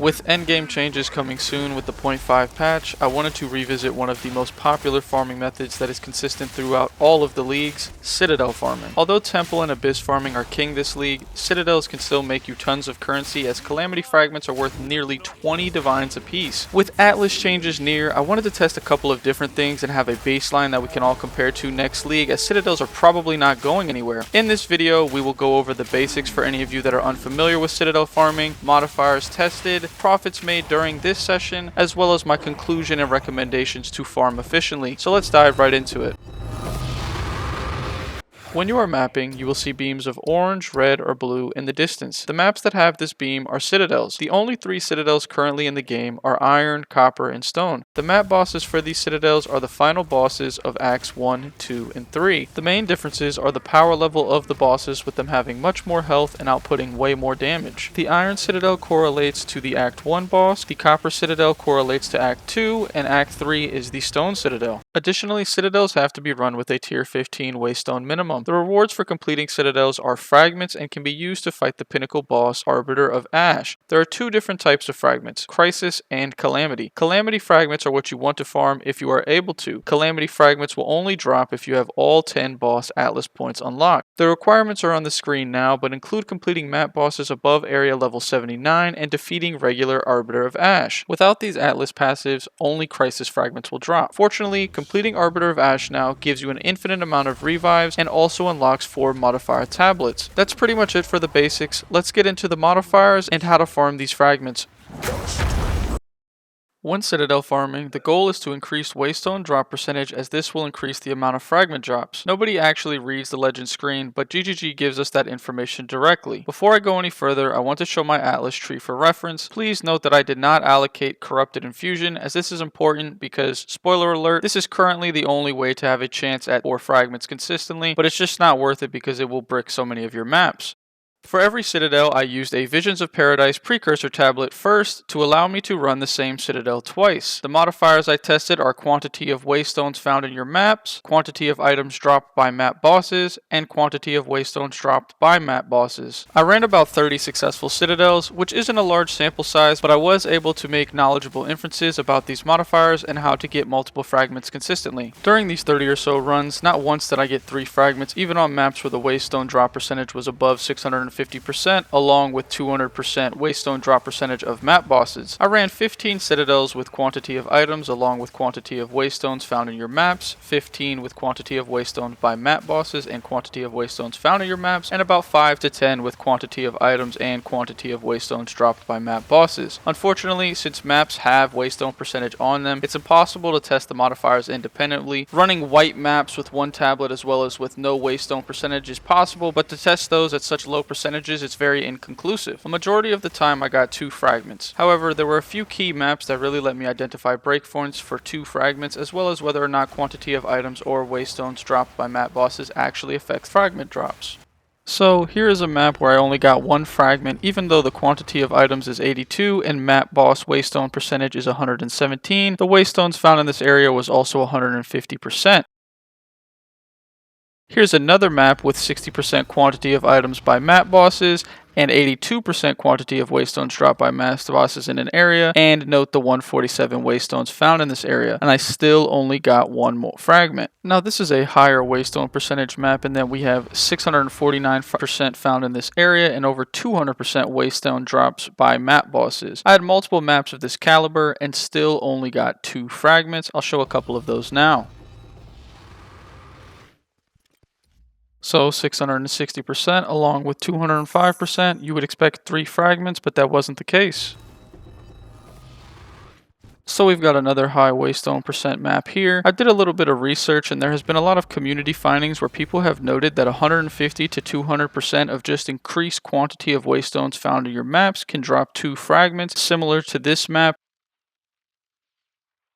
With endgame changes coming soon with the 0.5 patch, I wanted to revisit one of the most popular farming methods that is consistent throughout all of the leagues, Citadel farming. Although Temple and Abyss farming are king this league, Citadels can still make you tons of currency as Calamity fragments are worth nearly 20 divines apiece. With Atlas changes near, I wanted to test a couple of different things and have a baseline that we can all compare to next league, as Citadels are probably not going anywhere. In this video, we will go over the basics for any of you that are unfamiliar with Citadel farming, modifiers tested, profits made during this session, as well as my conclusion and recommendations to farm efficiently. So let's dive right into it. When you are mapping, you will see beams of orange, red, or blue in the distance. The maps that have this beam are citadels. The only 3 citadels currently in the game are iron, copper, and stone. The map bosses for these citadels are the final bosses of Acts 1, 2, and 3. The main differences are the power level of the bosses, with them having much more health and outputting way more damage. The iron citadel correlates to the Act 1 boss, the copper citadel correlates to Act 2, and Act 3 is the stone citadel. Additionally, citadels have to be run with a tier 15 waystone minimum. The rewards for completing citadels are fragments and can be used to fight the pinnacle boss, Arbiter of Ash. There are 2 different types of fragments, Crisis and Calamity. Calamity fragments are what you want to farm if you are able to. Calamity fragments will only drop if you have all 10 boss Atlas points unlocked. The requirements are on the screen now, but include completing map bosses above area level 79 and defeating regular Arbiter of Ash. Without these Atlas passives, only Crisis fragments will drop. Fortunately, completing Arbiter of Ash now gives you an infinite amount of revives and also unlocks 4 modifier tablets. That's pretty much it for the basics. Let's get into the modifiers and how to farm these fragments. When Citadel farming, the goal is to increase waystone drop percentage, as this will increase the amount of fragment drops. Nobody actually reads the legend screen, but GGG gives us that information directly. Before I go any further, I want to show my Atlas tree for reference. Please note that I did not allocate Corrupted Infusion, as this is important because, spoiler alert, this is currently the only way to have a chance at 4 fragments consistently, but it's just not worth it because it will brick so many of your maps. For every Citadel, I used a Visions of Paradise precursor tablet first to allow me to run the same Citadel twice. The modifiers I tested are quantity of waystones found in your maps, quantity of items dropped by map bosses, and quantity of waystones dropped by map bosses. I ran about 30 successful Citadels, which isn't a large sample size, but I was able to make knowledgeable inferences about these modifiers and how to get multiple fragments consistently. During these 30 or so runs, not once did I get 3 fragments, even on maps where the waystone drop percentage was above 650%, along with 200% waystone drop percentage of map bosses. I ran 15 citadels with quantity of items along with quantity of waystones found in your maps, 15 with quantity of waystones by map bosses and quantity of waystones found in your maps, and about 5 to 10 with quantity of items and quantity of waystones dropped by map bosses. Unfortunately, since maps have waystone percentage on them, it's impossible to test the modifiers independently. Running white maps with 1 tablet as well as with no waystone percentage is possible, but to test those at such low percentages, it's very inconclusive. A majority of the time I got 2 fragments. However, there were a few key maps that really let me identify breakpoints for 2 fragments, as well as whether or not quantity of items or waystones dropped by map bosses actually affect fragment drops. So here is a map where I only got 1 fragment, even though the quantity of items is 82 and map boss waystone percentage is 117. The waystones found in this area was also 150%. Here's another map with 60% quantity of items by map bosses and 82% quantity of waystones dropped by map bosses in an area, and note the 147 waystones found in this area, and I still only got 1 more fragment. Now this is a higher waystone percentage map, and then we have 649% found in this area and over 200% waystone drops by map bosses. I had multiple maps of this caliber and still only got 2 fragments. I'll show a couple of those now. So 660% along with 205%, you would expect 3 fragments, but that wasn't the case. So we've got another high waystone percent map here. I did a little bit of research, and there has been a lot of community findings where people have noted that 150 to 200% of just increased quantity of waystones found in your maps can drop 2 fragments, similar to this map.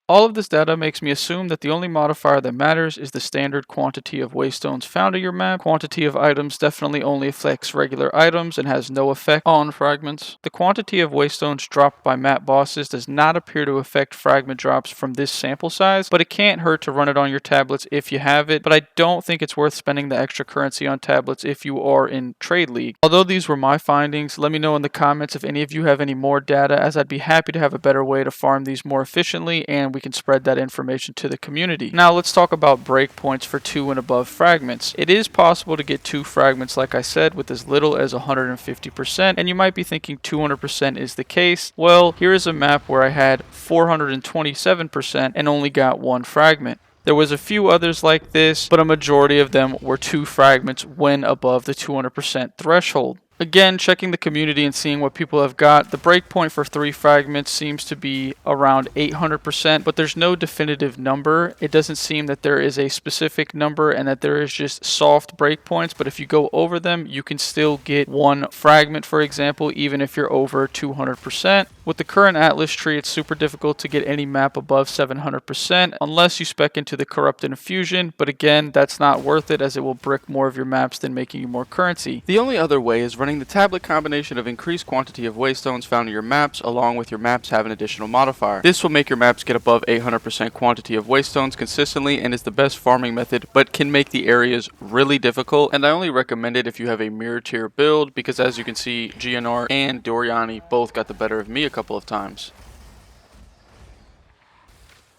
All of this data makes me assume that the only modifier that matters is the standard quantity of waste stones found in your map. Quantity of items definitely only affects regular items and has no effect on fragments. The quantity of waste stones dropped by map bosses does not appear to affect fragment drops from this sample size, but it can't hurt to run it on your tablets if you have it, but I don't think it's worth spending the extra currency on tablets if you are in Trade League. Although these were my findings, let me know in the comments if any of you have any more data, as I'd be happy to have a better way to farm these more efficiently and we can spread that information to the community. Now let's talk about breakpoints for 2 and above fragments. It is possible to get 2 fragments like I said with as little as 150%, and you might be thinking 200% is the case. Well, here is a map where I had 427% and only got 1 fragment. There was a few others like this, but a majority of them were 2 fragments when above the 200% threshold. Again, checking the community and seeing what people have got, the breakpoint for 3 fragments seems to be around 800%, but there's no definitive number. It doesn't seem that there is a specific number and that there is just soft breakpoints, but if you go over them, you can still get 1 fragment, for example, even if you're over 200%. With the current Atlas tree, it's super difficult to get any map above 700% unless you spec into the Corrupted Infusion, but again, that's not worth it as it will brick more of your maps than making you more currency. The only other way is running the tablet combination of increased quantity of waste stones found in your maps along with your maps have an additional modifier. This will make your maps get above 800% quantity of waste stones consistently and is the best farming method, but can make the areas really difficult, and I only recommend it if you have a mirror tier build because as you can see, GNR and Doriani both got the better of me a couple of times.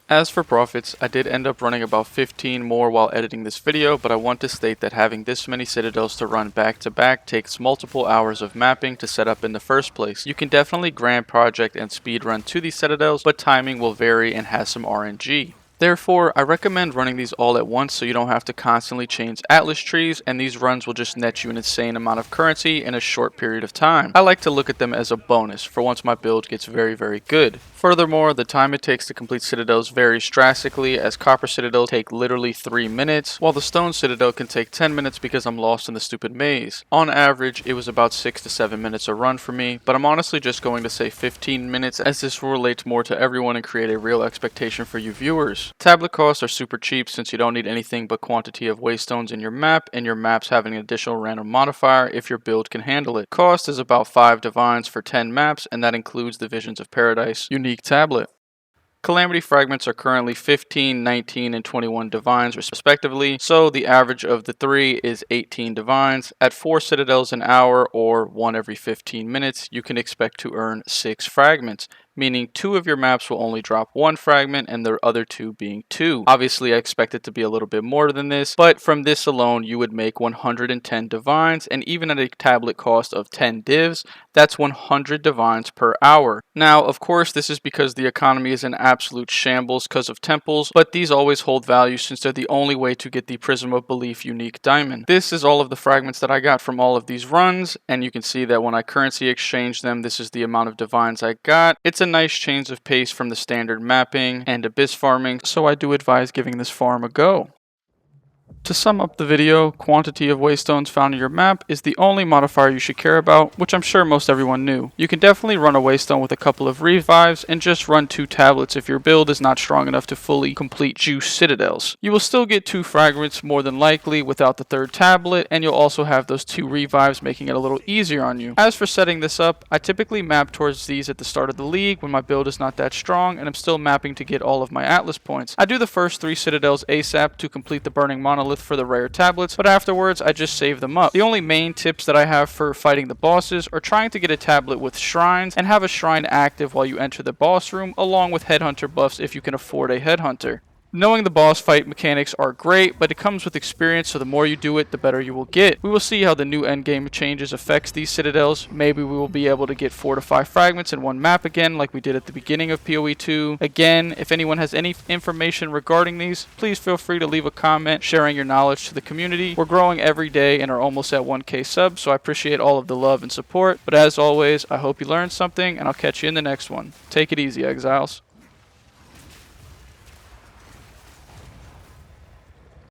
As for profits, I did end up running about 15 more while editing this video, but I want to state that having this many citadels to run back to back takes multiple hours of mapping to set up in the first place. You can definitely grand project and speedrun to these citadels, but timing will vary and has some RNG. Therefore, I recommend running these all at once so you don't have to constantly change Atlas trees, and these runs will just net you an insane amount of currency in a short period of time. I like to look at them as a bonus for once my build gets very good. Furthermore, the time it takes to complete citadels varies drastically, as copper citadels take literally 3 minutes, while the stone citadel can take 10 minutes because I'm lost in the stupid maze. On average, it was about 6 to 7 minutes a run for me, but I'm honestly just going to say 15 minutes as this will relate more to everyone and create a real expectation for you viewers. Tablet costs are super cheap since you don't need anything but quantity of waste stones in your map, and your maps having an additional random modifier if your build can handle it. Cost is about 5 divines for 10 maps, and that includes the Visions of Paradise unique tablet. Calamity fragments are currently 15, 19, and 21 divines respectively, so the average of the 3 is 18 divines. At 4 citadels an hour or 1 every 15 minutes, you can expect to earn 6 fragments, meaning 2 of your maps will only drop 1 fragment and the other 2 being 2. Obviously, I expect it to be a little bit more than this, but from this alone, you would make 110 divines, and even at a tablet cost of 10 divs, that's 100 divines per hour. Now, of course, this is because the economy is in absolute shambles because of temples, but these always hold value since they're the only way to get the Prism of Belief unique diamond. This is all of the fragments that I got from all of these runs, and you can see that when I currency exchange them, this is the amount of divines I got. It's a nice change of pace from the standard mapping and abyss farming, so I do advise giving this farm a go. To sum up the video, quantity of waste stones found in your map is the only modifier you should care about, which I'm sure most everyone knew. You can definitely run a waste stone with a couple of revives and just run 2 tablets if your build is not strong enough to fully complete juice citadels. You will still get 2 fragments more than likely without the 3rd tablet, and you'll also have those 2 revives making it a little easier on you. As for setting this up, I typically map towards these at the start of the league when my build is not that strong and I'm still mapping to get all of my Atlas points. I do the first 3 citadels ASAP to complete the Burning Monolith for the rare tablets, but afterwards I just save them up. The only main tips that I have for fighting the bosses are trying to get a tablet with shrines and have a shrine active while you enter the boss room, along with headhunter buffs if you can afford a headhunter. Knowing the boss fight mechanics are great, but it comes with experience, so the more you do it, the better you will get. We will see how the new endgame changes affects these citadels. Maybe we will be able to get 4 to 5 fragments in one map again, like we did at the beginning of PoE 2. Again, if anyone has any information regarding these, please feel free to leave a comment sharing your knowledge to the community. We're growing every day and are almost at 1K subs, so I appreciate all of the love and support. But as always, I hope you learned something, and I'll catch you in the next one. Take it easy, Exiles.